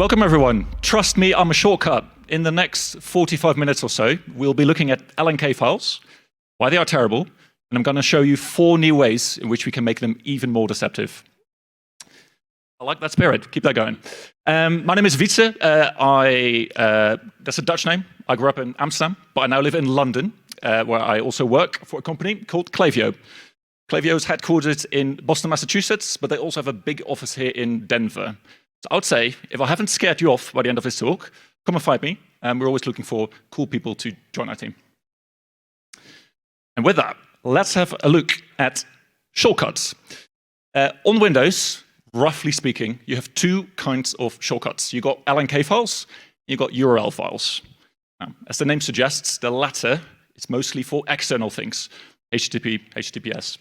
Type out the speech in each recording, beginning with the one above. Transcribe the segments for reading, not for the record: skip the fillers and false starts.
Welcome everyone. Trust me, I'm a shortcut. In the next 45 minutes or so, we'll be looking at LNK files, why they are terrible, and I'm going to show you 4 new ways in which we can make them even more deceptive. I like that spirit. Keep that going. My name is Wietze. That's a Dutch name. I grew up in Amsterdam, but I now live in London, where I also work for a company called Klaviyo. Klaviyo is headquartered in Boston, Massachusetts, but they also have a big office here in Denver. So I would say, if I haven't scared you off by the end of this talk, come and find me. We're always looking for cool people to join our team. And with that, let's have a look at shortcuts. On Windows, roughly speaking, you have 2 kinds of shortcuts. You've got LNK files, you've got URL files. Now, as the name suggests, the latter is mostly for external things, HTTP, HTTPS.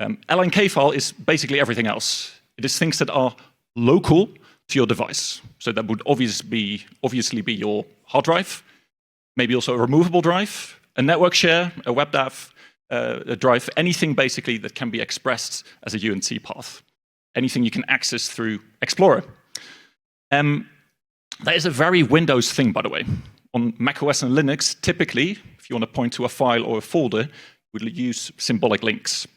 LNK file is basically everything else. It is things that are local to your device. So that would obviously be your hard drive, maybe also a removable drive, a network share, a WebDAV, a drive, anything basically that can be expressed as a UNC path. Anything you can access through Explorer. That is a very Windows thing, by the way. On macOS and Linux, typically, if you want to point to a file or a folder, we'll use symbolic links.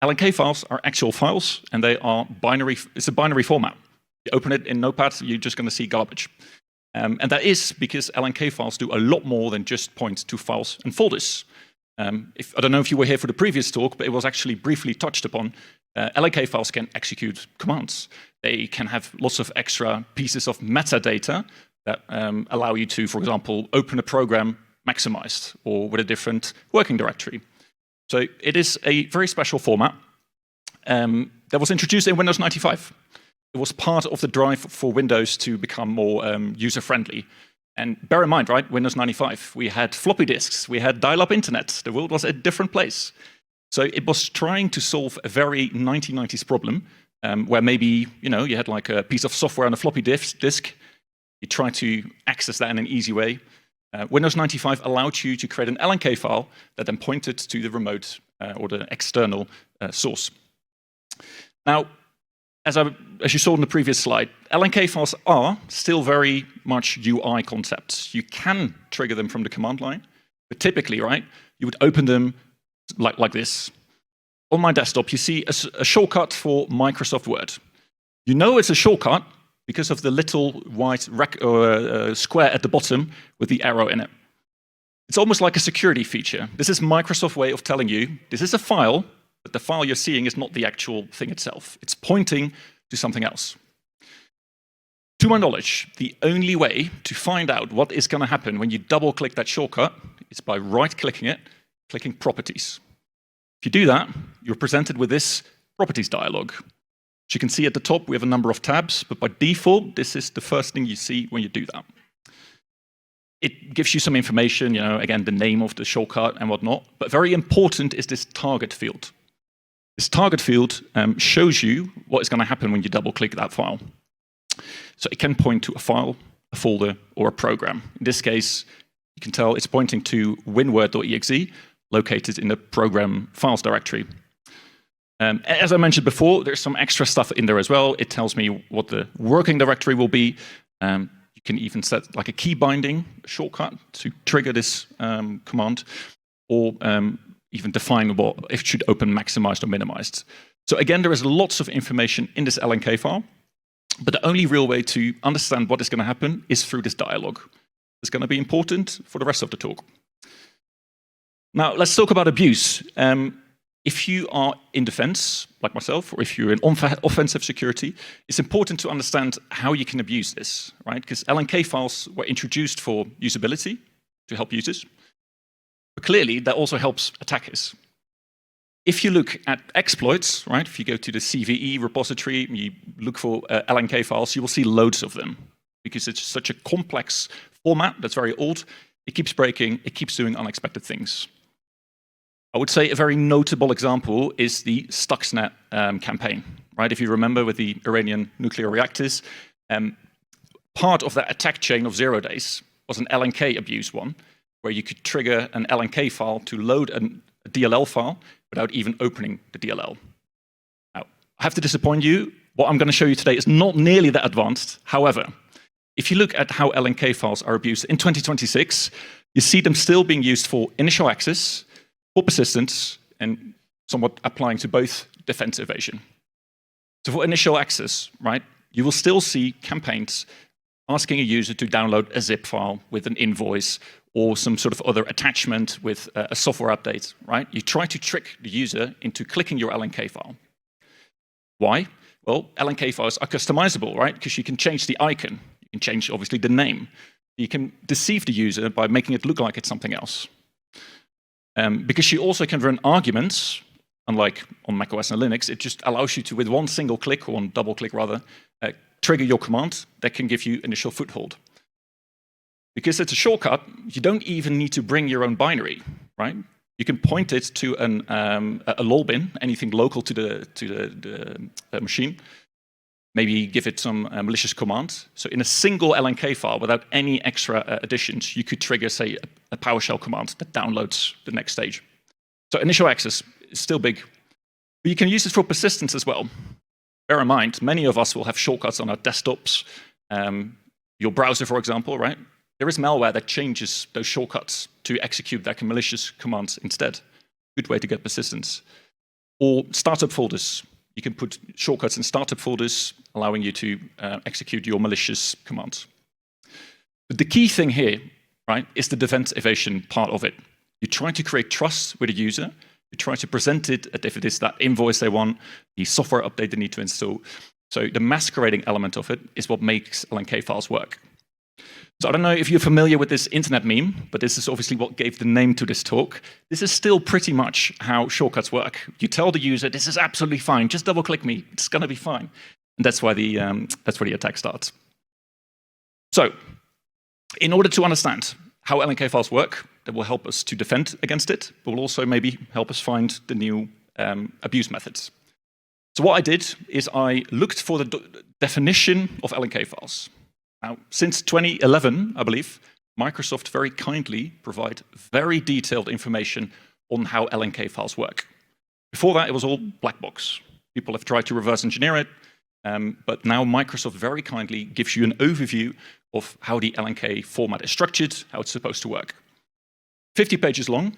LNK files are actual files, and they are binary. It's a binary format. You open it in Notepad, you're just going to see garbage. And that is because LNK files do a lot more than just point to files and folders. I don't know if you were here for the previous talk, but it was actually briefly touched upon. LNK files can execute commands. They can have lots of extra pieces of metadata that allow you to, for example, open a program maximized or with a different working directory. So it is a very special format that was introduced in Windows 95. It was part of the drive for Windows to become more user-friendly. And bear in mind, right, Windows 95, we had floppy disks, we had dial-up internet, the world was a different place. So it was trying to solve a very 1990s problem where maybe you had like a piece of software on a floppy disk, you try to access that in an easy way. Windows 95 allowed you to create an LNK file that then pointed to the remote or the external source. Now, as you saw in the previous slide, LNK files are still very much UI concepts. You can trigger them from the command line, but typically, right, you would open them like this. On my desktop, you see a shortcut for Microsoft Word. You know it's a shortcut because of the little white square at the bottom with the arrow in it. It's almost like a security feature. This is Microsoft's way of telling you, this is a file, but the file you're seeing is not the actual thing itself. It's pointing to something else. To my knowledge, the only way to find out what is going to happen when you double-click that shortcut is by right-clicking it, clicking Properties. If you do that, you're presented with this Properties dialog. As you can see at the top, we have a number of tabs, but by default, this is the first thing you see when you do that. It gives you some information, again, the name of the shortcut and whatnot, but very important is this target field. This target field shows you what is going to happen when you double-click that file. So it can point to a file, a folder, or a program. In this case, you can tell it's pointing to winword.exe, located in the program files directory. As I mentioned before, there's some extra stuff in there as well. It tells me what the working directory will be. You can even set like a key binding shortcut to trigger this command, or even define what if it should open maximized or minimized. So again, there is lots of information in this LNK file, but the only real way to understand what is going to happen is through this dialog. It's going to be important for the rest of the talk. Now, let's talk about abuse. If you are in defense, like myself, or if you're in offensive security, it's important to understand how you can abuse this, right? Because LNK files were introduced for usability, to help users. But clearly, that also helps attackers. If you look at exploits, right, if you go to the CVE repository, you look for LNK files, you will see loads of them. Because it's such a complex format that's very old, it keeps breaking, it keeps doing unexpected things. I would say a very notable example is the Stuxnet campaign, right? If you remember with the Iranian nuclear reactors, part of that attack chain of 0 days was an LNK abuse one, where you could trigger an LNK file to load a DLL file without even opening the DLL. Now, I have to disappoint you, What I'm going to show you today is not nearly that advanced. However, if you look at how LNK files are abused in 2026, you see them still being used for initial access, for persistence, and somewhat applying to both defense evasion. So for initial access, right, you will still see campaigns asking a user to download a zip file with an invoice or some sort of other attachment with a software update, right? You try to trick the user into clicking your LNK file. Why? Well, LNK files are customizable, right? Because you can change the icon. You can change, obviously, the name. You can deceive the user by making it look like it's something else. Because you also can run arguments, unlike on macOS and Linux, it just allows you to, with one single click, or one double click rather, trigger your command that can give you initial foothold. Because it's a shortcut, you don't even need to bring your own binary, right? You can point it to a lol bin, anything local to the machine. Maybe give it some malicious command. So in a single LNK file, without any extra additions, you could trigger, say, a PowerShell command that downloads the next stage. So initial access is still big. But you can use it for persistence as well. Bear in mind, many of us will have shortcuts on our desktops. Your browser, for example, right? There is malware that changes those shortcuts to execute that malicious commands instead. Good way to get persistence. Or startup folders. You can put shortcuts in startup folders, allowing you to execute your malicious commands. But the key thing here, right, is the defense evasion part of it. You try to create trust with the user. You try to present it as if it is that invoice they want, the software update they need to install. So the masquerading element of it is what makes LNK files work. So I don't know if you're familiar with this internet meme, but this is obviously what gave the name to this talk. This is still pretty much how shortcuts work. You tell the user, this is absolutely fine, just double click me, it's gonna be fine. And that's where the attack starts. So, in order to understand how LNK files work, that will help us to defend against it, but will also maybe help us find the new abuse methods. So what I did is I looked for the definition of LNK files. Now, since 2011, I believe, Microsoft very kindly provide very detailed information on how LNK files work. Before that, it was all black box. People have tried to reverse engineer it, but now Microsoft very kindly gives you an overview of how the LNK format is structured, how it's supposed to work. 50 pages long,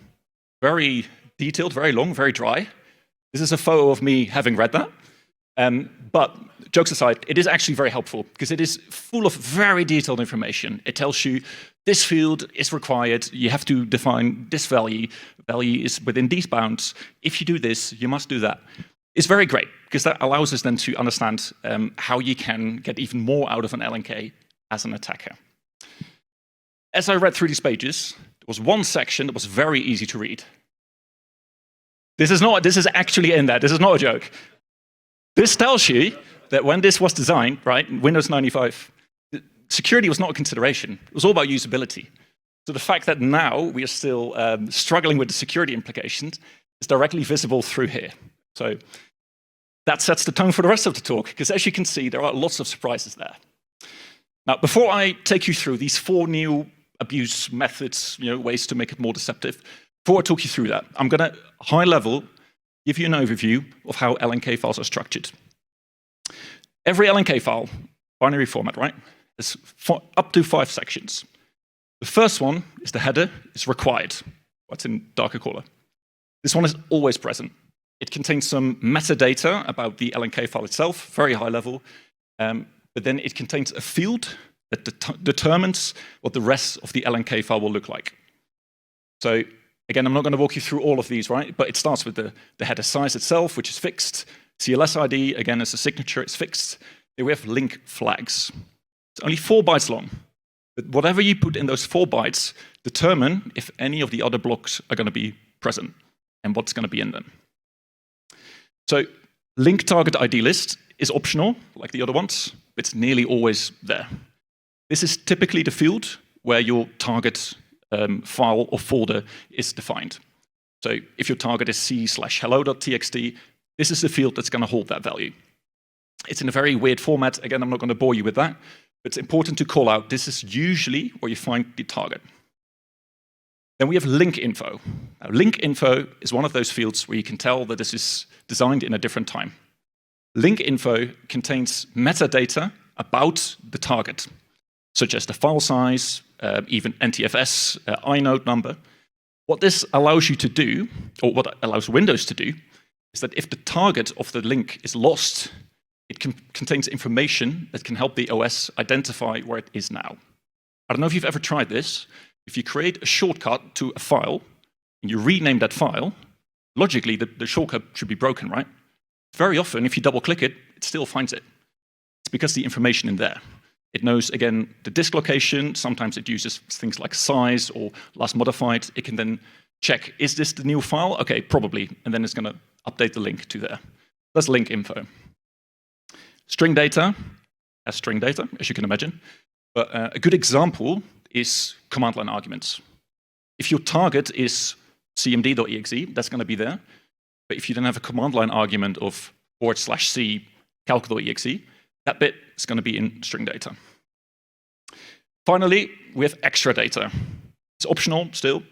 very detailed, very long, very dry. This is a photo of me having read that. But jokes aside, it is actually very helpful because it is full of very detailed information. It tells you this field is required, you have to define this value, value is within these bounds. If you do this, you must do that. It's very great because that allows us then to understand how you can get even more out of an LNK as an attacker. As I read through these pages, there was one section that was very easy to read. This is actually in there, this is not a joke. This tells you that when this was designed, right, Windows 95, security was not a consideration. It was all about usability. So the fact that now we are still struggling with the security implications is directly visible through here. So that sets the tone for the rest of the talk, because as you can see, there are lots of surprises there. Now, before I take you through these 4 new abuse methods, ways to make it more deceptive, before I talk you through that, I'm going to, high level, give you an overview of how LNK files are structured. Every LNK file, binary format, right, is up to 5 sections. The first one is the header, it's required, what's in darker color. This one is always present. It contains some metadata about the LNK file itself, very high level, but then it contains a field that determines what the rest of the LNK file will look like. So again, I'm not going to walk you through all of these, right? But it starts with the header size itself, which is fixed. CLS ID, again, as a signature, it's fixed. Then we have link flags. It's only 4 bytes long. But whatever you put in those 4 bytes determine if any of the other blocks are going to be present and what's going to be in them. So link target ID list is optional, like the other ones. It's nearly always there. This is typically the field where your target file or folder is defined. So if your target is c/hello.txt, this is the field that's going to hold that value. It's in a very weird format. Again, I'm not going to bore you with that, but it's important to call out this is usually where you find the target. Then we have link info. Now, link info is one of those fields where you can tell that this is designed in a different time. Link info contains metadata about the target, such as the file size, even NTFS, inode number. What this allows you to do, or what allows Windows to do, is that if the target of the link is lost, it contains information that can help the OS identify where it is now. I don't know if you've ever tried this. If you create a shortcut to a file, and you rename that file, logically the shortcut should be broken, right? Very often, if you double-click it, it still finds it. It's because the information in there. It knows, again, the disk location. Sometimes it uses things like size or last modified. It can then check, is this the new file? Okay, probably. And then it's going to update the link to there. That's link info. String data has string data, as you can imagine. But a good example is command line arguments. If your target is cmd.exe, that's going to be there. But if you then have a command line argument of /c calc.exe, that bit is going to be in string data. Finally, we have extra data. It's optional still,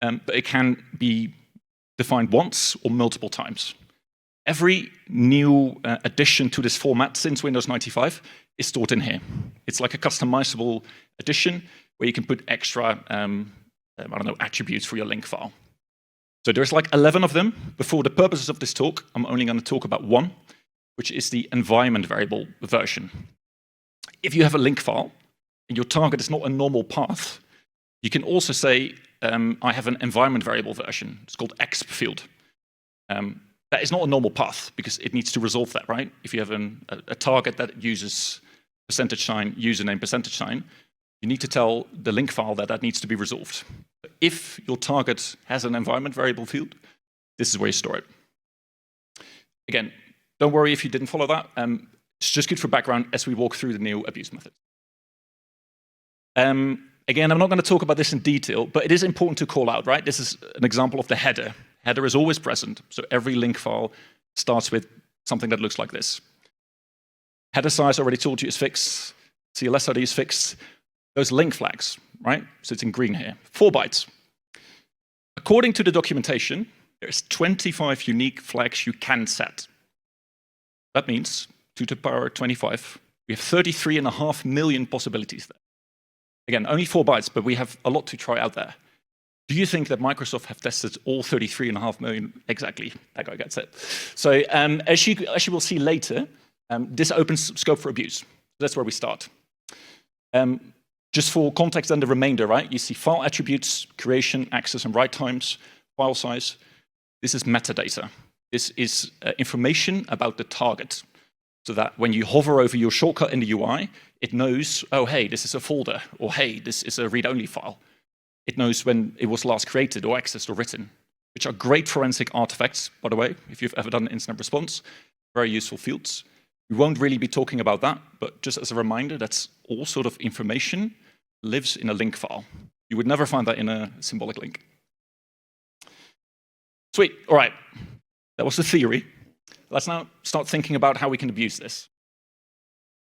but it can be defined once or multiple times. Every new addition to this format since Windows 95 is stored in here. It's like a customizable addition where you can put extra attributes for your link file. So there's like 11 of them. But for the purposes of this talk, I'm only going to talk about one, which is the environment variable version. If you have a link file and your target is not a normal path, you can also say, I have an environment variable version. It's called exp field. That is not a normal path because it needs to resolve that, right? If you have a target that uses username %, you need to tell the link file that needs to be resolved. If your target has an environment variable field, this is where you store it. Again, don't worry if you didn't follow that. It's just good for background as we walk through the new abuse methods. Again, I'm not going to talk about this in detail, but it is important to call out, right? This is an example of the header. Header is always present, so every link file starts with something that looks like this. Header size, already told you, is fixed. CLS ID is fixed. Those link flags, right? So it's in green here, 4 bytes. According to the documentation, there's 25 unique flags you can set. That means 2 to the power 25. We have 33.5 million possibilities there. Again, only 4 bytes, but we have a lot to try out there. Do you think that Microsoft have tested all 33.5 million? Exactly, that guy gets it. So as you will see later, this opens scope for abuse. That's where we start. Just for context and the remainder, right? You see file attributes, creation, access, and write times, file size. This is metadata. This is information about the target, so that when you hover over your shortcut in the UI, it knows, oh, hey, this is a folder, or hey, this is a read-only file. It knows when it was last created or accessed or written, which are great forensic artifacts, by the way, if you've ever done incident response, very useful fields. We won't really be talking about that, but just as a reminder, that's all sort of information lives in a link file. You would never find that in a symbolic link. Sweet, all right. That was the theory. Let's now start thinking about how we can abuse this.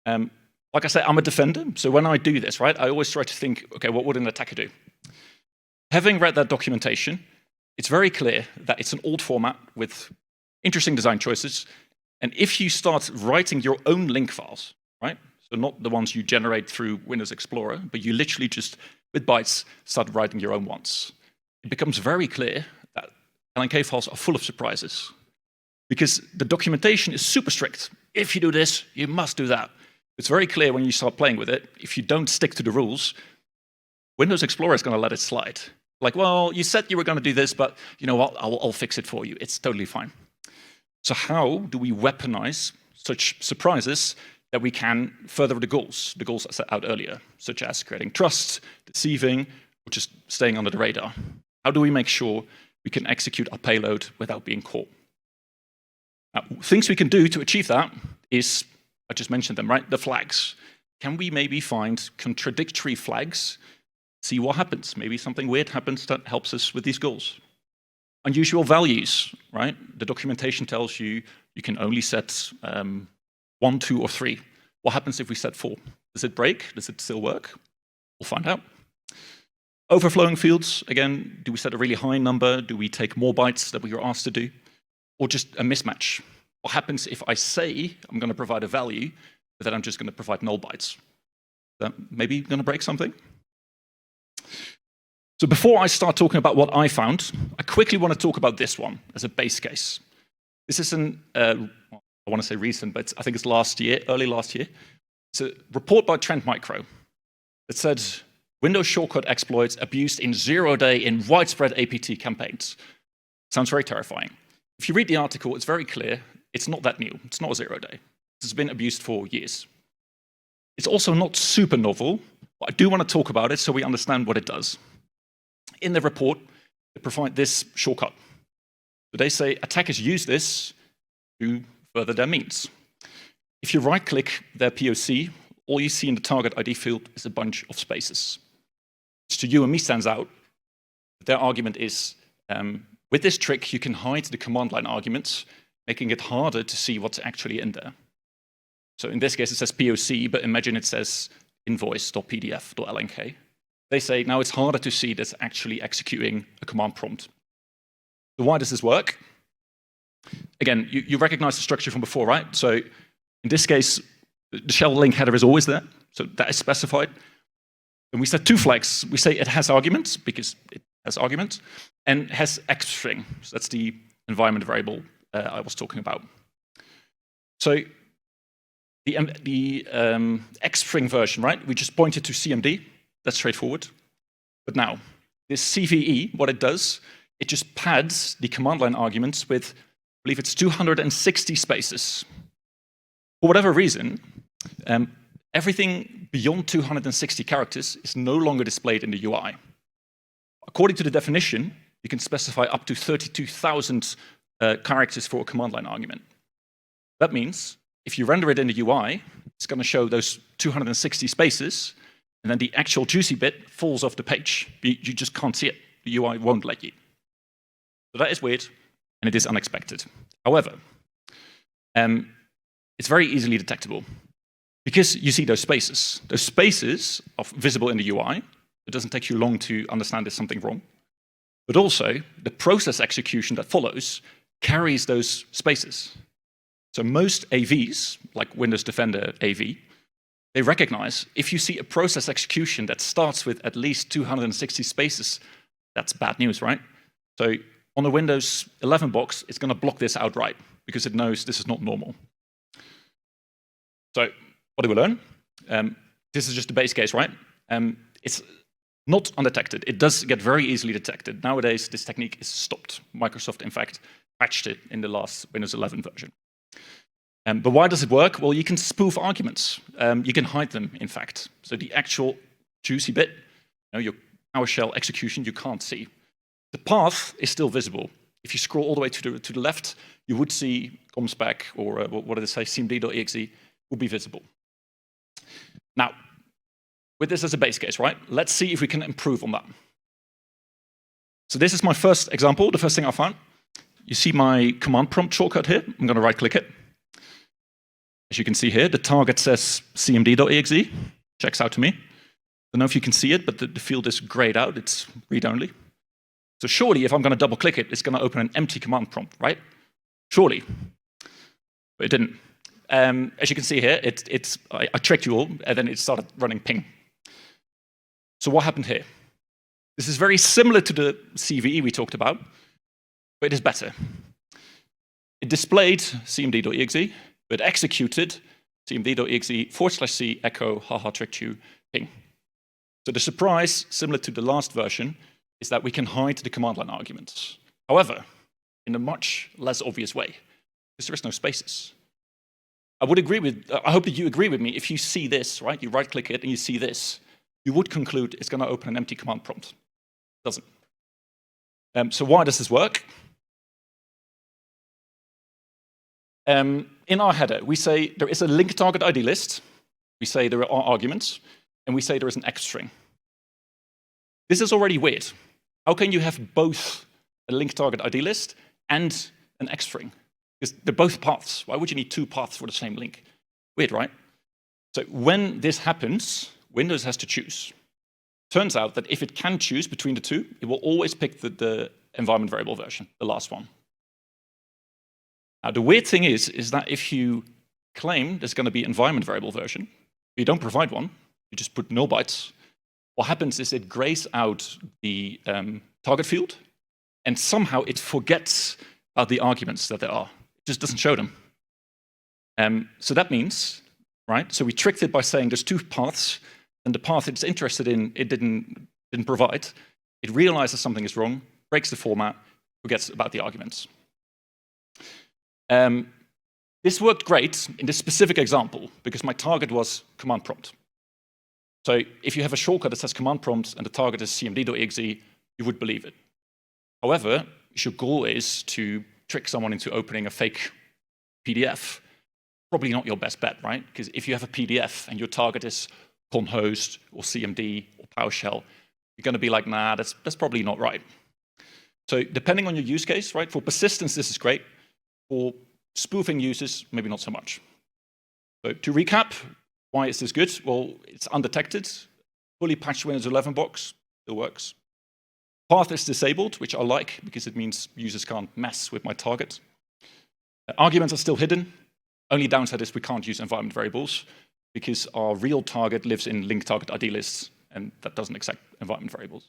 Like I said, I'm a defender, so when I do this, right, I always try to think, okay, what would an attacker do? Having read that documentation, it's very clear that it's an old format with interesting design choices. And if you start writing your own link files, right, so not the ones you generate through Windows Explorer, but you literally just, with bytes, start writing your own ones, it becomes very clear that LNK files are full of surprises. Because the documentation is super strict. If you do this, you must do that. It's very clear when you start playing with it, if you don't stick to the rules, Windows Explorer is going to let it slide. Like, well, you said you were going to do this, but you know what, I'll fix it for you. It's totally fine. So how do we weaponize such surprises that we can further the goals I set out earlier, such as creating trust, deceiving, or just staying under the radar? How do we make sure we can execute our payload without being caught? Now, things we can do to achieve that is, I just mentioned them, right? The flags. Can we maybe find contradictory flags, see what happens? Maybe something weird happens that helps us with these goals. Unusual values, right? The documentation tells you you can only set 1, 2, or 3. What happens if we set 4? Does it break? Does it still work? We'll find out. Overflowing fields, again, do we set a really high number? Do we take more bytes that we were asked to do? Or just a mismatch? What happens if I say I'm going to provide a value, but then I'm just going to provide null bytes? That maybe going to break something? So before I start talking about what I found, I quickly want to talk about this one as a base case. This is I want to say recent, but I think it's last year, early last year. It's a report by Trend Micro that said Windows shortcut exploits abused in 0-day in widespread APT campaigns. Sounds very terrifying. If you read the article, it's very clear. It's not that new. It's not a 0-day. It's been abused for years. It's also not super novel, but I do want to talk about it so we understand what it does. In the report, they provide this shortcut. So they say attackers use this to further their means. If you right-click their POC, all you see in the target ID field is a bunch of spaces. Which to you and me stands out. Their argument is, with this trick, you can hide the command line arguments, making it harder to see what's actually in there. So in this case, it says POC, but imagine it says invoice.pdf.lnk. They say now it's harder to see that's actually executing a command prompt. So why does this work? Again, you recognize the structure from before, right? So in this case, the shell link header is always there, so that is specified. And we set two flags. We say it has arguments, because it has arguments, and has X-string. So that's the environment variable I was talking about. So the X-string version, right? We just pointed to CMD. That's straightforward. But now, this CVE, what it does, it just pads the command line arguments with, I believe it's 260 spaces. For whatever reason, everything beyond 260 characters is no longer displayed in the UI. According to the definition, you can specify up to 32,000 characters for a command line argument. That means if you render it in the UI, it's going to show those 260 spaces, and then the actual juicy bit falls off the page. You just can't see it. The UI won't let you. So that is weird, and it is unexpected. However, it's very easily detectable because you see those spaces. Those spaces are visible in the UI. It doesn't take you long to understand there's something wrong. But also, the process execution that follows carries those spaces. So most AVs, like Windows Defender AV, they recognize if you see a process execution that starts with at least 260 spaces, that's bad news, right? So on the Windows 11 box, it's going to block this outright because it knows this is not normal. So what do we learn? This is just the base case, right? It's not undetected. It does get very easily detected. Nowadays, this technique is stopped. Microsoft, in fact, patched it in the last Windows 11 version. But why does it work? Well, you can spoof arguments. You can hide them, in fact. So the actual juicy bit, your PowerShell execution, you can't see. The path is still visible. If you scroll all the way to the left, you would see comspec, or what did it say, cmd.exe, will be visible. Now, with this as a base case, right? Let's see if we can improve on that. So this is my first example, the first thing I found. You see my command prompt shortcut here. I'm going to right-click it. As you can see here, the target says cmd.exe. Checks out to me. I don't know if you can see it, but the field is grayed out. It's read-only. So surely, if I'm going to double-click it, it's going to open an empty command prompt, right? Surely. But it didn't. As you can see here, I tricked you all, and then it started running ping. So what happened here? This is very similar to the CVE we talked about, but it is better. It displayed cmd.exe, but executed cmd.exe/c echo haha tricked you ping. So the surprise, similar to the last version, is that we can hide the command line arguments. However, in a much less obvious way, because there is no spaces. I hope that you agree with me. If you see this, right, you right-click it and you see this, you would conclude it's going to open an empty command prompt. It doesn't. So why does this work? In our header, we say there is a link target ID list. We say there are arguments, and we say there is an X string. This is already weird. How can you have both a link target ID list and an X string? Because they're both paths. Why would you need two paths for the same link? Weird, right? So when this happens, Windows has to choose. Turns out that if it can choose between the two, it will always pick the environment variable version, the last one. Now, the weird thing is that if you claim there's going to be environment variable version, you don't provide one, you just put null bytes, what happens is it grays out the target field, and somehow it forgets about the arguments that there are. It just doesn't show them. So that means, right, so we tricked it by saying there's two paths, and the path it's interested in, it didn't provide. It realizes something is wrong, breaks the format, forgets about the arguments. This worked great in this specific example because my target was command prompt. So if you have a shortcut that says command prompt and the target is cmd.exe, you would believe it. However, if your goal is to trick someone into opening a fake PDF, probably not your best bet, right? Because if you have a PDF and your target is conhost or CMD or PowerShell, you're going to be like, nah, that's probably not right. So depending on your use case, right? For persistence, this is great. For spoofing uses, maybe not so much. So to recap, why is this good? Well, it's undetected, fully patched Windows 11 box, still works. Path is disabled, which I like because it means users can't mess with my target. Arguments are still hidden. Only downside is we can't use environment variables because our real target lives in linked target ID lists, and that doesn't accept environment variables.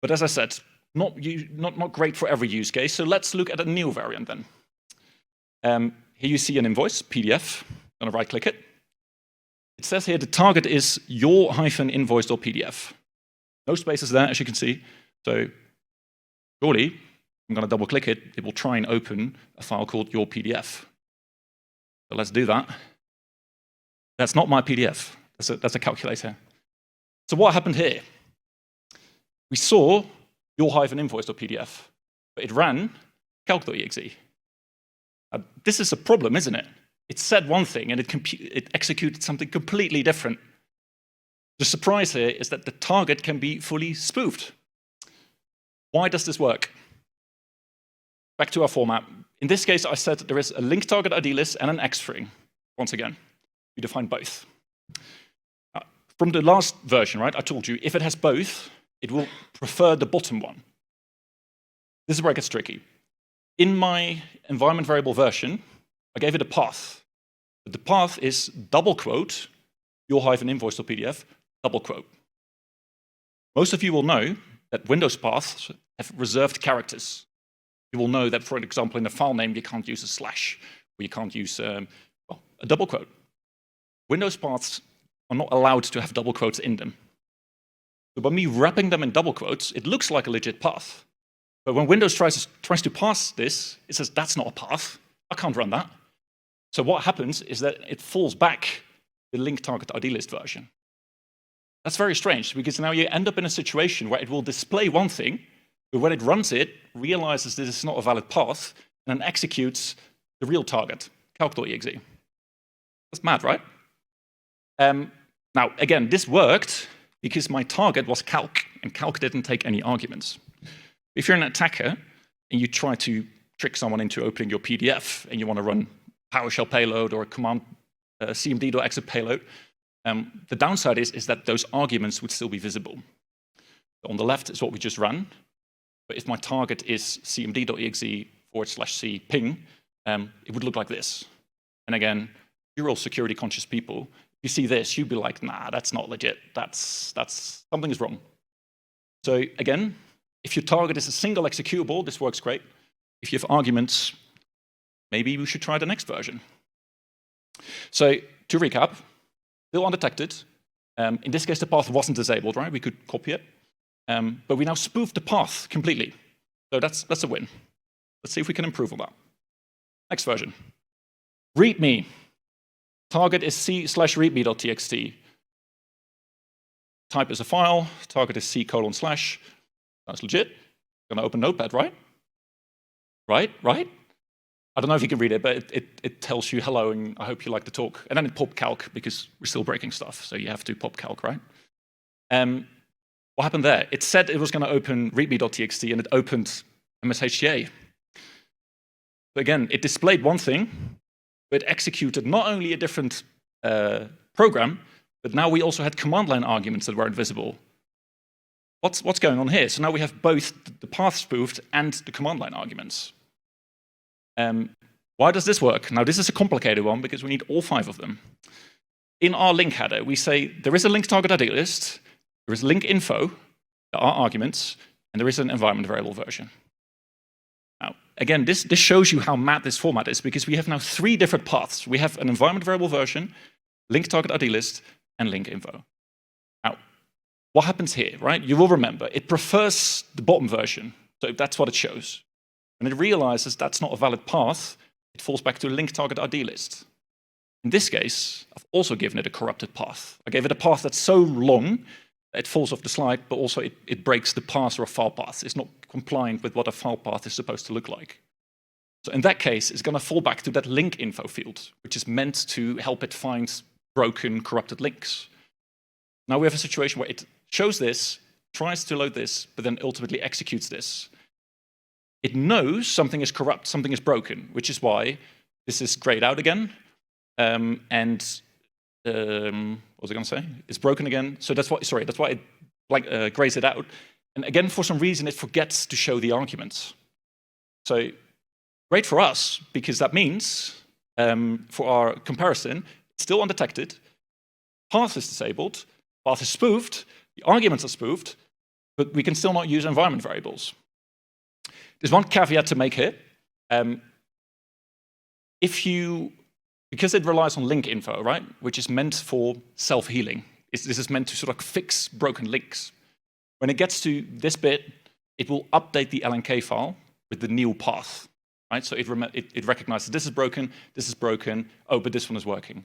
But as I said, not great for every use case, so let's look at a new variant then. Here you see an invoice, PDF. I'm going to right-click it. It says here the target is your-invoice.pdf. No spaces there, as you can see. So surely, I'm going to double-click it. It will try and open a file called your PDF. So let's do that. That's not my PDF. That's a calculator. So what happened here? We saw your-invoice.pdf, but it ran calc.exe. This is a problem, isn't it? It said one thing and it executed something completely different. The surprise here is that the target can be fully spoofed. Why does this work? Back to our format. In this case, I said there is a linked target ID list and an X string. Once again, we define both. From the last version, right, I told you if it has both, it will prefer the bottom one. This is where it gets tricky. In my environment variable version, I gave it a path. But the path is double quote your-invoice.pdf, double quote. Most of you will know that Windows paths have reserved characters. You will know that, for example, in the file name, you can't use a slash, or you can't use a double quote. Windows paths are not allowed to have double quotes in them. So by me wrapping them in double quotes, it looks like a legit path. But when Windows tries to pass this, it says, that's not a path. I can't run that. So what happens is that it falls back the linked target ID list version. That's very strange, because now you end up in a situation where it will display one thing, but when it runs it, realizes this is not a valid path, and then executes the real target, calc.exe. That's mad, right? Now, again, this worked because my target was calc, and calc didn't take any arguments. If you're an attacker, and you try to trick someone into opening your PDF, and you want to run PowerShell payload or a command cmd.exe payload, the downside is that those arguments would still be visible. On the left is what we just ran, but if my target is cmd.exe/c ping, it would look like this. And again, you're all security conscious people. If you see this, you'd be like, nah, that's not legit. That's something is wrong. So again, if your target is a single executable, this works great. If you have arguments, maybe we should try the next version. So to recap, still undetected. In this case, the path wasn't disabled, right? We could copy it. But we now spoofed the path completely. So that's a win. Let's see if we can improve on that. Next version. README. Target is c/readme.txt. Type is a file. Target is c:/. That's legit. Gonna open Notepad, right? Right? I don't know if you can read it, but it tells you hello and I hope you like the talk. And then it pop calc because we're still breaking stuff, so you have to pop calc, right? What happened there? It said it was going to open readme.txt and it opened MSHTA. But again, it displayed one thing, but it executed not only a different program, but now we also had command line arguments that weren't visible. What's going on here? So now we have both the path spoofed and the command line arguments. Why does this work? Now, this is a complicated one because we need all 5 of them. In our link header, we say there is a link target ID list, there is link info, there are arguments, and there is an environment variable version. Now, again, this shows you how mad this format is because we have now 3 different paths. We have an environment variable version, link target ID list, and link info. Now, what happens here, right? You will remember, it prefers the bottom version, so that's what it shows. When it realizes that's not a valid path, it falls back to the link target ID list. In this case, I've also given it a corrupted path. I gave it a path that's so long that it falls off the slide, but also it breaks the parser of file paths. It's not compliant with what a file path is supposed to look like. So in that case, it's going to fall back to that link info field, which is meant to help it find broken, corrupted links. Now we have a situation where it shows this, tries to load this, but then ultimately executes this. It knows something is corrupt, something is broken, which is why this is grayed out again. What was I going to say? It's broken again. So that's why it grays it out. And again, for some reason, it forgets to show the arguments. So great for us, because that means for our comparison, it's still undetected, path is disabled, path is spoofed, the arguments are spoofed, but we can still not use environment variables. There's one caveat to make here. Because it relies on link info, right, which is meant for self-healing. This is meant to sort of fix broken links. When it gets to this bit, it will update the LNK file with the new path, right? So it recognizes this is broken, oh, but this one is working.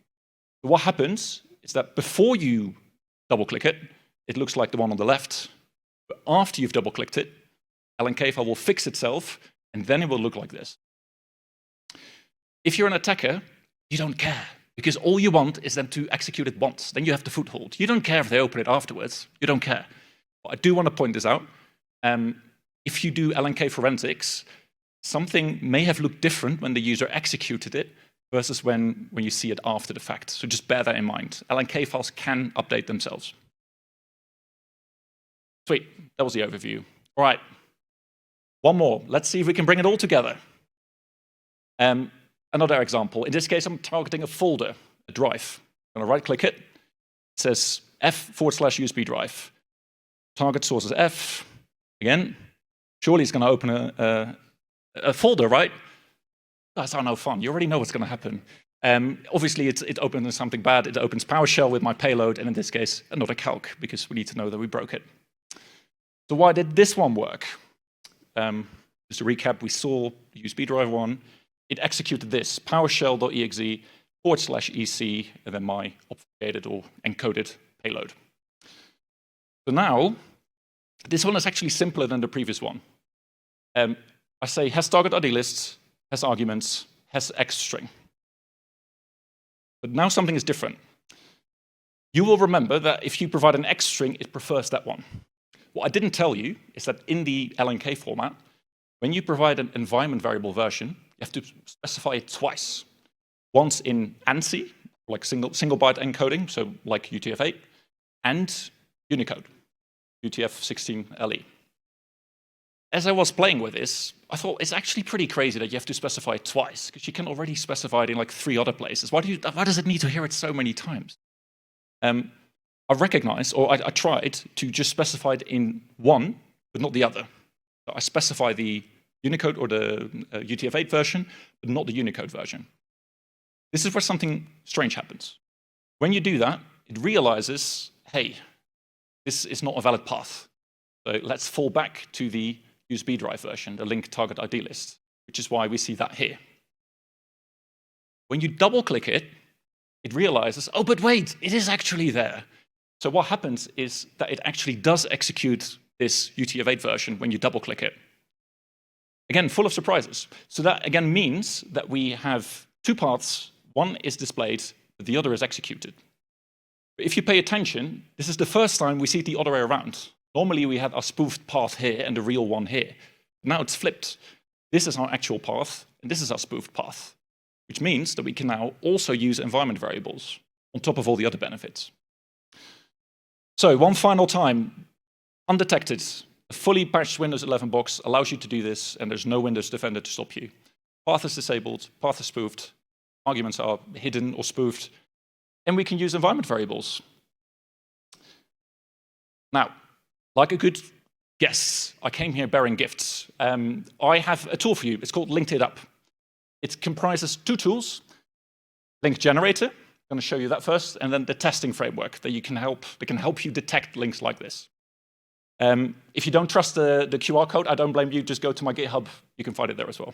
But what happens is that before you double-click it, it looks like the one on the left. But after you've double-clicked it, LNK file will fix itself, and then it will look like this. If you're an attacker, you don't care, because all you want is them to execute it once. Then you have the foothold. You don't care if they open it afterwards. You don't care. But I do want to point this out. If you do LNK forensics, something may have looked different when the user executed it versus when you see it after the fact. So just bear that in mind. LNK files can update themselves. Sweet, that was the overview. All right, one more. Let's see if we can bring it all together. Another example. In this case, I'm targeting a folder, a drive. I'm going to right-click it. It says F/USB drive. Target source is F. Again, surely it's going to open a folder, right? That's no fun. You already know what's going to happen. Obviously, it opens something bad. It opens PowerShell with my payload, and in this case, another calc, because we need to know that we broke it. So why did this one work? Just to recap, we saw the USB drive one. It executed this, PowerShell.exe/EC, and then my obfuscated or encoded payload. So now, this one is actually simpler than the previous one. I say has target ID lists, has arguments, has X string. But now something is different. You will remember that if you provide an X string, it prefers that one. What I didn't tell you is that in the LNK format, when you provide an environment variable version, you have to specify it twice. Once in ANSI, like single byte encoding, so like UTF-8, and Unicode, UTF-16LE. As I was playing with this, I thought it's actually pretty crazy that you have to specify it twice, because you can already specify it in like 3 other places. Why does it need to hear it so many times? I recognized, or I tried to just specify it in one, but not the other. So I specify the Unicode or the UTF-8 version, but not the Unicode version. This is where something strange happens. When you do that, it realizes, hey, this is not a valid path. So let's fall back to the USB drive version, the link target ID list, which is why we see that here. When you double-click it, it realizes, oh, but wait, it is actually there. So what happens is that it actually does execute this UTF-8 version when you double-click it. Again, full of surprises. So that, again, means that we have 2 paths. One is displayed, but the other is executed. If you pay attention, this is the first time we see it the other way around. Normally, we had our spoofed path here and the real one here. Now it's flipped. This is our actual path, and this is our spoofed path, which means that we can now also use environment variables on top of all the other benefits. So one final time, undetected. A fully patched Windows 11 box allows you to do this, and there's no Windows Defender to stop you. path is disabled, path is spoofed, arguments are hidden or spoofed, and we can use environment variables. Now, like a good guest, I came here bearing gifts. I have a tool for you. It's called Linked It Up. It comprises two tools: link generator, I'm going to show you that first, and then the testing framework that can help you detect links like this. If you don't trust the QR code, I don't blame you. Just go to my GitHub. You can find it there as well.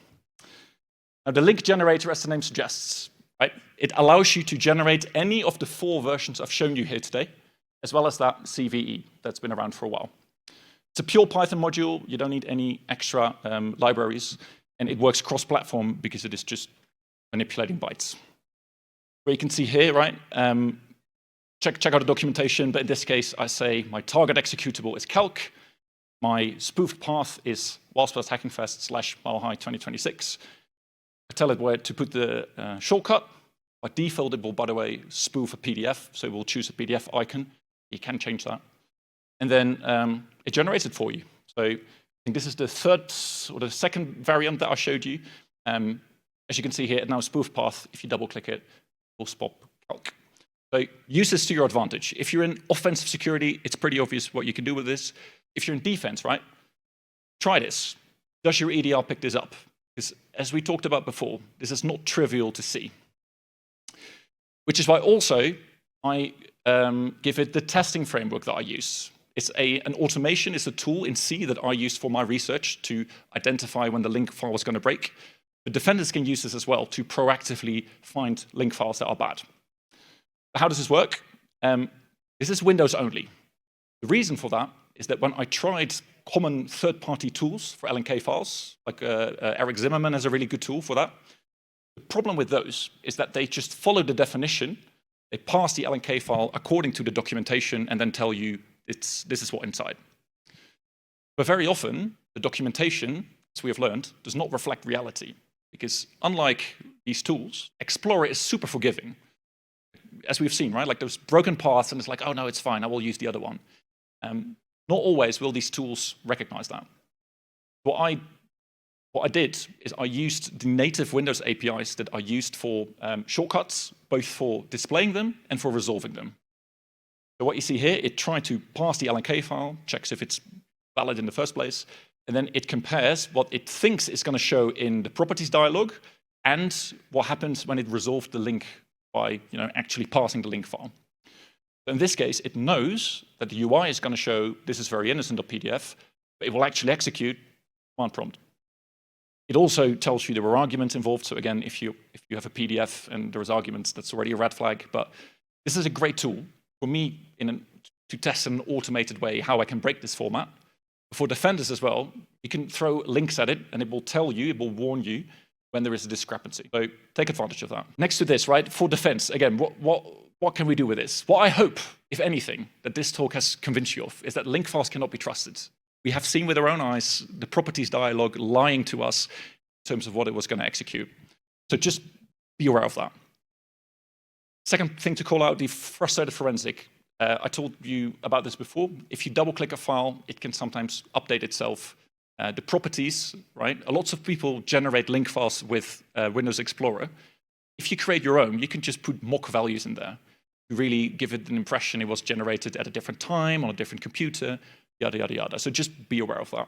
Now, the link generator, as the name suggests, right, it allows you to generate any of the 4 versions I've shown you here today, as well as that CVE that's been around for a while. It's a pure Python module. You don't need any extra libraries, and it works cross-platform because it is just manipulating bytes. Where you can see here, right? Check out the documentation, but in this case, I say my target executable is calc. My spoofed path is Hacking/Malhigh 2026. I tell it where to put the shortcut. By default, it will, by the way, spoof a PDF, so it will choose a PDF icon. You can change that. And then it generates it for you. So I think this is the third or the second variant that I showed you. As you can see here, it now spoofed path. If you double-click it, it will spot calc. So use this to your advantage. If you're in offensive security, it's pretty obvious what you can do with this. If you're in defense, right, try this. Does your EDR pick this up? Because as we talked about before, this is not trivial to see. Which is why also I give it the testing framework that I use. It's an automation, it's a tool in C that I use for my research to identify when the link file is going to break. But defenders can use this as well to proactively find link files that are bad. How does this work? This is Windows only. The reason for that is that when I tried common third-party tools for LNK files, like Eric Zimmerman has a really good tool for that, the problem with those is that they just follow the definition, they pass the LNK file according to the documentation and then tell you this is what's inside. But very often, the documentation, as we have learned, does not reflect reality. Because unlike these tools, Explorer is super forgiving. As we've seen, right? Like those broken paths, and it's like, oh no, it's fine, I will use the other one. Not always will these tools recognize that. What I did is I used the native Windows APIs that I used for shortcuts, both for displaying them and for resolving them. So what you see here, it tried to pass the LNK file, checks if it's valid in the first place, and then it compares what it thinks it's going to show in the properties dialog and what happens when it resolved the link by actually passing the link file. So in this case, it knows that the UI is going to show this is very innocent.pdf, but it will actually execute command prompt. It also tells you there were arguments involved. So again, if you have a PDF and there's arguments, that's already a red flag. But this is a great tool for me to test in an automated way how I can break this format. For defenders as well, you can throw links at it and it will tell you, it will warn you when there is a discrepancy. So take advantage of that. Next to this, right, for defense, again, what can we do with this? What I hope, if anything, that this talk has convinced you of is that link files cannot be trusted. We have seen with our own eyes the properties dialog lying to us in terms of what it was going to execute. So just be aware of that. Second thing to call out, the frustrated forensic. I told you about this before. If you double-click a file, it can sometimes update itself. The properties, right? Lots of people generate link files with Windows Explorer. If you create your own, you can just put mock values in there. You really give it an impression it was generated at a different time on a different computer, yada, yada, yada. So just be aware of that.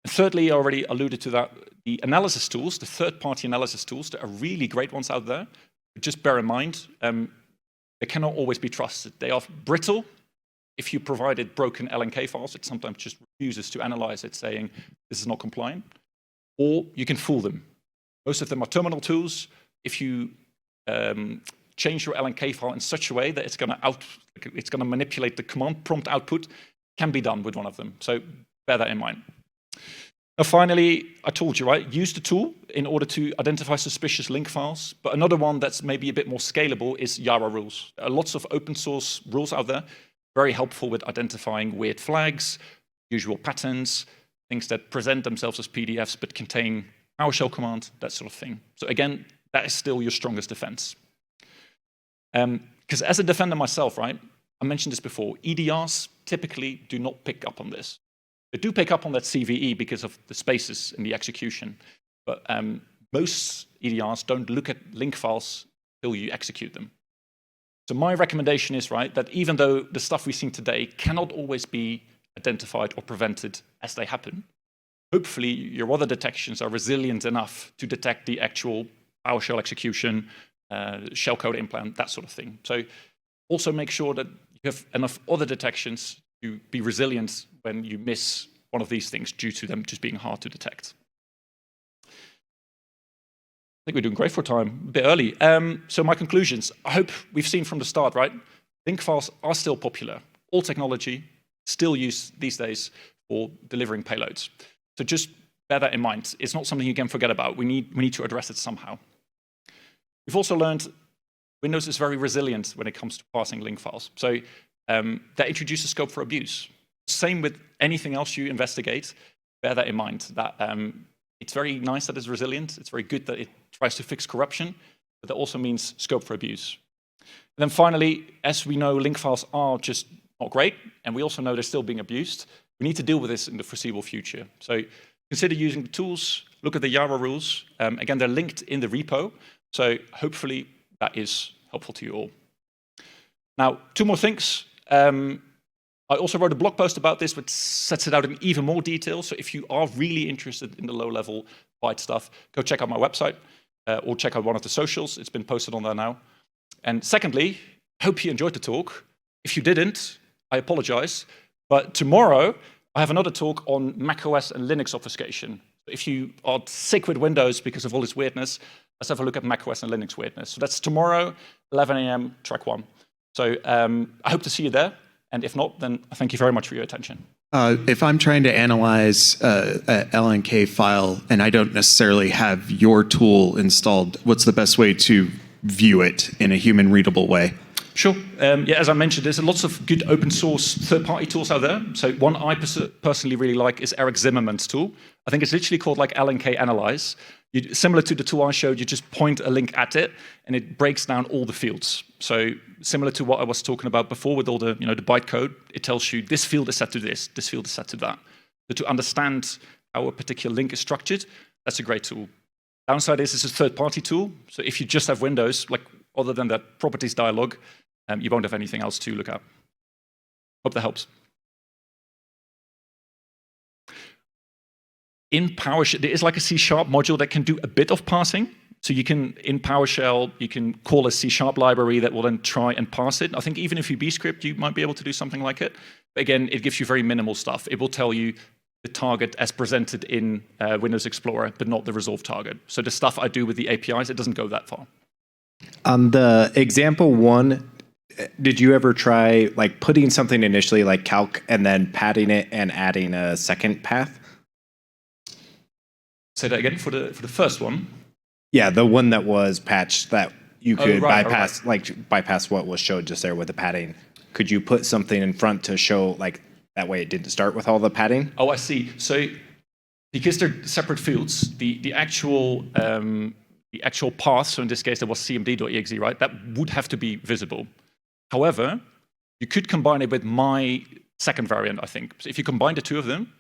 And thirdly, I already alluded to that, the analysis tools, the third-party analysis tools, there are really great ones out there. But just bear in mind, they cannot always be trusted. They are brittle. If you provided broken LNK files, it sometimes just refuses to analyze it, saying this is not compliant. Or you can fool them. Most of them are terminal tools. If you change your LNK file in such a way that it's going to manipulate the command prompt output, can be done with one of them. So bear that in mind. Now, finally, I told you, right? Use the tool in order to identify suspicious link files. But another one that's maybe a bit more scalable is Yara rules. There are lots of open source rules out there, very helpful with identifying weird flags, usual patterns, things that present themselves as PDFs but contain PowerShell command, that sort of thing. So again, that is still your strongest defense. Because as a defender myself, right, I mentioned this before, EDRs typically do not pick up on this. They do pick up on that CVE because of the spaces in the execution. But most EDRs don't look at link files until you execute them. So my recommendation is, right, that even though the stuff we've seen today cannot always be identified or prevented as they happen, hopefully your other detections are resilient enough to detect the actual PowerShell execution, shellcode implant, that sort of thing. So also make sure that you have enough other detections to be resilient when you miss one of these things due to them just being hard to detect. I think we're doing great for time, a bit early. So my conclusions, I hope we've seen from the start, right? Link files are still popular. All technology still used these days for delivering payloads. So just bear that in mind. It's not something you can forget about. We need to address it somehow. We've also learned Windows is very resilient when it comes to parsing link files. So that introduces scope for abuse. Same with anything else you investigate. Bear that in mind, that it's very nice that it's resilient. It's very good that it tries to fix corruption, but that also means scope for abuse. And then finally, as we know, link files are just not great, and we also know they're still being abused. We need to deal with this in the foreseeable future. So consider using the tools, look at the Yara rules. Again, they're linked in the repo, so hopefully that is helpful to you all. Now, two more things. I also wrote a blog post about this, which sets it out in even more detail. So if you are really interested in the low-level byte stuff, go check out my website or check out one of the socials. It's been posted on there now. And secondly, I hope you enjoyed the talk. If you didn't, I apologize. But tomorrow, I have another talk on macOS and Linux obfuscation. If you are sick with Windows because of all this weirdness, let's have a look at macOS and Linux weirdness. So that's tomorrow, 11 a.m., track 1. So I hope to see you there. And if not, then thank you very much for your attention. If I'm trying to analyze a LNK file and I don't necessarily have your tool installed, what's the best way to view it in a human-readable way? Sure. Yeah, as I mentioned, there's lots of good open source third-party tools out there. So one I personally really like is Eric Zimmerman's tool. I think it's literally called like LNK Analyze. Similar to the tool I showed, you just point a link at it and it breaks down all the fields. So similar to what I was talking about before with all the, the bytecode, it tells you this field is set to this field is set to that. So to understand how a particular link is structured, that's a great tool. Downside is it's a third-party tool. So if you just have Windows, like other than that properties dialog, you won't have anything else to look at. Hope that helps. In PowerShell, there is like a C# module that can do a bit of parsing. So you can, in PowerShell, you can call a C# library that will then try and parse it. I think even if you bscript, you might be able to do something like it. But again, it gives you very minimal stuff. It will tell you the target as presented in Windows Explorer, but not the resolved target. So the stuff I do with the APIs, it doesn't go that far. On the example one, did you ever try like putting something initially like calc and then padding it and adding a second path? Say that again for the first one. Yeah, the one that was patched that you could bypass, right. bypass what was showed just there with the padding. Could you put something in front to show like that way it didn't start with all the padding? Oh, I see. So because they're separate fields, the actual path, so in this case there was cmd.exe, right? That would have to be visible. However, you could combine it with my second variant, I think. So if you combine the two of them,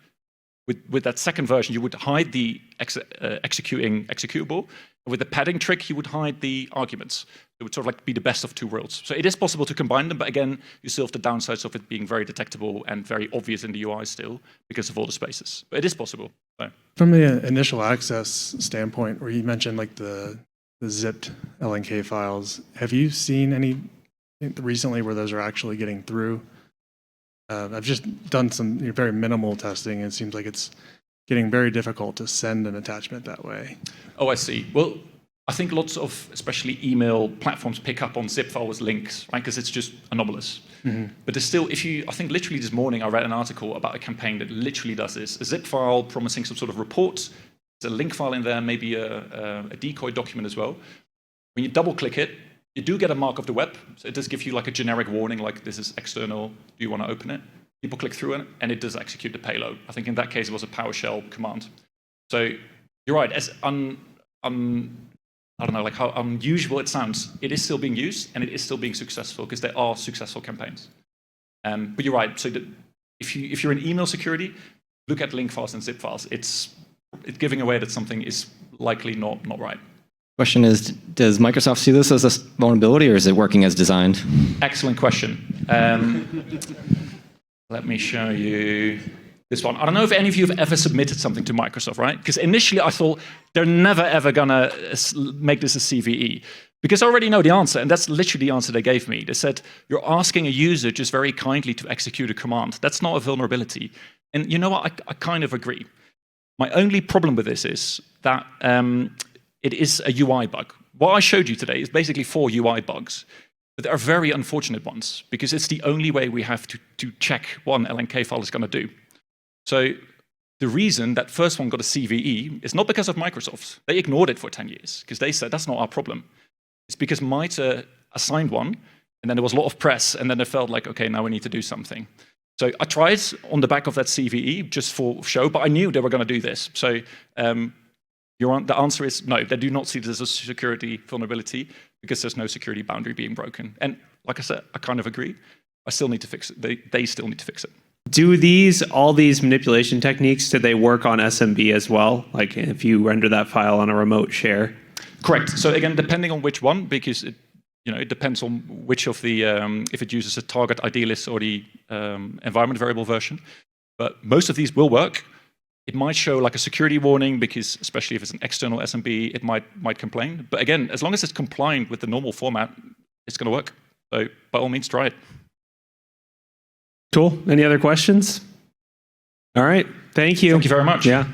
with that second version, you would hide the executing executable. With the padding trick, you would hide the arguments. It would sort of like be the best of two worlds. So it is possible to combine them, but again, you still have the downsides of it being very detectable and very obvious in the UI still because of all the spaces. But it is possible. So. From the initial access standpoint, where you mentioned like the zipped LNK files, have you seen any recently where those are actually getting through? I've just done some very minimal testing, and it seems like it's getting very difficult to send an attachment that way. Oh, I see. Well, I think lots of, especially email platforms, pick up on zip file as links, right? Because it's just anomalous. Mm-hmm. But there's still, I think literally this morning I read an article about a campaign that literally does this. A zip file promising some sort of report. There's a link file in there, maybe a decoy document as well. When you double click it, you do get a mark of the web. So it does give you like a generic warning, like this is external, do you want to open it? People click through it, and it does execute the payload. I think in that case, it was a PowerShell command. So you're right, as I don't know, like how unusual it sounds, it is still being used, and it is still being successful, because there are successful campaigns. But you're right, so if you're in email security, look at link files and zip files. It's it's giving away that something is likely not right. Question is, does Microsoft see this as a vulnerability, or is it working as designed? Excellent question. Let me show you this one. I don't know if any of you have ever submitted something to Microsoft, right? Because initially I thought they're never ever gonna make this a CVE. Because I already know the answer, and that's literally the answer they gave me. They said, you're asking a user just very kindly to execute a command. That's not a vulnerability. And you know what, I kind of agree. My only problem with this is that it is a UI bug. What I showed you today is basically 4 UI bugs. But they are very unfortunate ones, because it's the only way we have to check what an LNK file is going to do. So the reason that first one got a CVE is not because of Microsoft. They ignored it for 10 years, because they said, that's not our problem. It's because MITRE assigned one, and then there was a lot of press, and then they felt like, okay, now we need to do something. So I tried on the back of that CVE, just for show, but I knew they were going to do this. So the answer is no, they do not see this as a security vulnerability, because there's no security boundary being broken. And like I said, I kind of agree. I still need to fix it. They still need to fix it. Do all these manipulation techniques, do they work on SMB as well? Like if you render that file on a remote share? Correct. So again, depending on which one, because it depends on which of the, if it uses a target ID list or the environment variable version. But most of these will work. It might show like a security warning, because especially if it's an external SMB, it might complain. But again, as long as it's compliant with the normal format, it's going to work. So by all means, try it. Cool. Any other questions? All right. Thank you. Thank you very much. Yeah.